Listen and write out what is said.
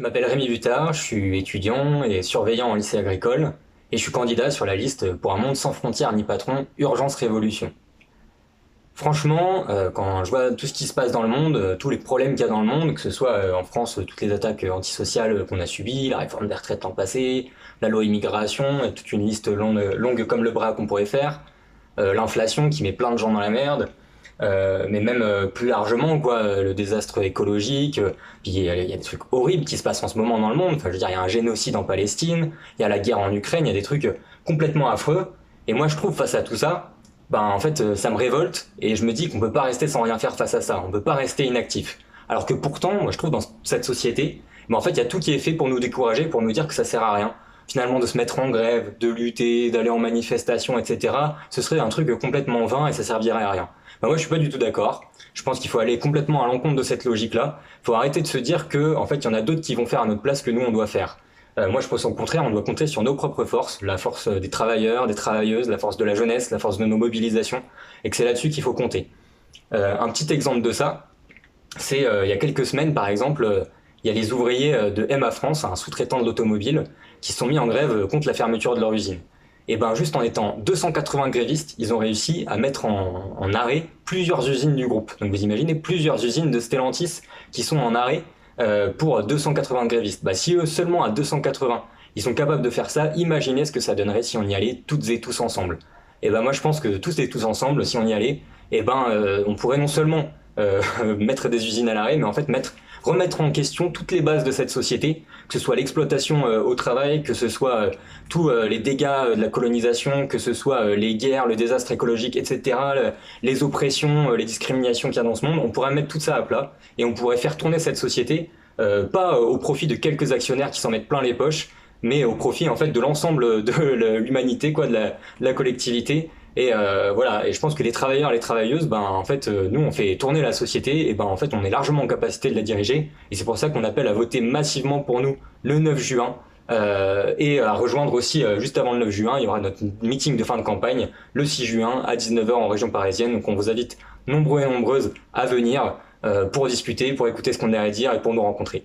Je m'appelle Rémi Butard, je suis étudiant et surveillant en lycée agricole et je suis candidat sur la liste pour un monde sans frontières ni patron, Urgence Révolution. Franchement, quand je vois tout ce qui se passe dans le monde, tous les problèmes qu'il y a dans le monde, que ce soit en France, toutes les attaques antisociales qu'on a subies, la réforme des retraites l'an passé, la loi immigration, et toute une liste longue comme le bras qu'on pourrait faire, l'inflation qui met plein de gens dans la merde, mais même plus largement quoi, le désastre écologique, puis il y a des trucs horribles qui se passent en ce moment dans le monde. Enfin, je veux dire, il y a un génocide en Palestine, il y a la guerre en Ukraine, il y a des trucs complètement affreux. Et moi, je trouve face à tout ça, ben en fait, ça me révolte et je me dis qu'on peut pas rester sans rien faire face à ça. On peut pas rester inactif. Alors que pourtant, moi, je trouve dans cette société, ben en fait, il y a tout qui est fait pour nous décourager, pour nous dire que ça sert à rien. Finalement, de se mettre en grève, de lutter, d'aller en manifestation, etc. Ce serait un truc complètement vain et ça servirait à rien. Bah moi, je suis pas du tout d'accord. Je pense qu'il faut aller complètement à l'encontre de cette logique-là. Il faut arrêter de se dire que, en fait, il y en a d'autres qui vont faire à notre place que nous, on doit faire. Moi, je pense au contraire, on doit compter sur nos propres forces, la force des travailleurs, des travailleuses, la force de la jeunesse, la force de nos mobilisations, et que c'est là-dessus qu'il faut compter. Un petit exemple de ça, c'est il y a quelques semaines, par exemple, il y a les ouvriers de MA France, un sous-traitant de l'automobile, qui se sont mis en grève contre la fermeture de leur usine. Et ben juste en étant 280 grévistes, ils ont réussi à mettre en arrêt plusieurs usines du groupe. Donc vous imaginez plusieurs usines de Stellantis qui sont en arrêt pour 280 grévistes. Bah, si eux seulement à 280, ils sont capables de faire ça, imaginez ce que ça donnerait si on y allait toutes et tous ensemble. Et ben moi je pense que tous et tous ensemble, si on y allait, et ben on pourrait non seulement mettre des usines à l'arrêt, mais en fait remettre en question toutes les bases de cette société, que ce soit l'exploitation au travail, que ce soit tous les dégâts de la colonisation, que ce soit les guerres, le désastre écologique, etc., les oppressions, les discriminations qu'il y a dans ce monde. On pourrait mettre tout ça à plat et on pourrait faire tourner cette société, pas au profit de quelques actionnaires qui s'en mettent plein les poches, mais au profit en fait de l'ensemble de l'humanité, quoi, de la collectivité. Et voilà, et je pense que les travailleurs, les travailleuses, ben en fait, nous on fait tourner la société, et ben en fait on est largement en capacité de la diriger, et c'est pour ça qu'on appelle à voter massivement pour nous le 9 juin, et à rejoindre aussi juste avant le 9 juin, il y aura notre meeting de fin de campagne le 6 juin à 19 h en région parisienne, donc on vous invite nombreux et nombreuses à venir pour discuter, pour écouter ce qu'on a à dire et pour nous rencontrer.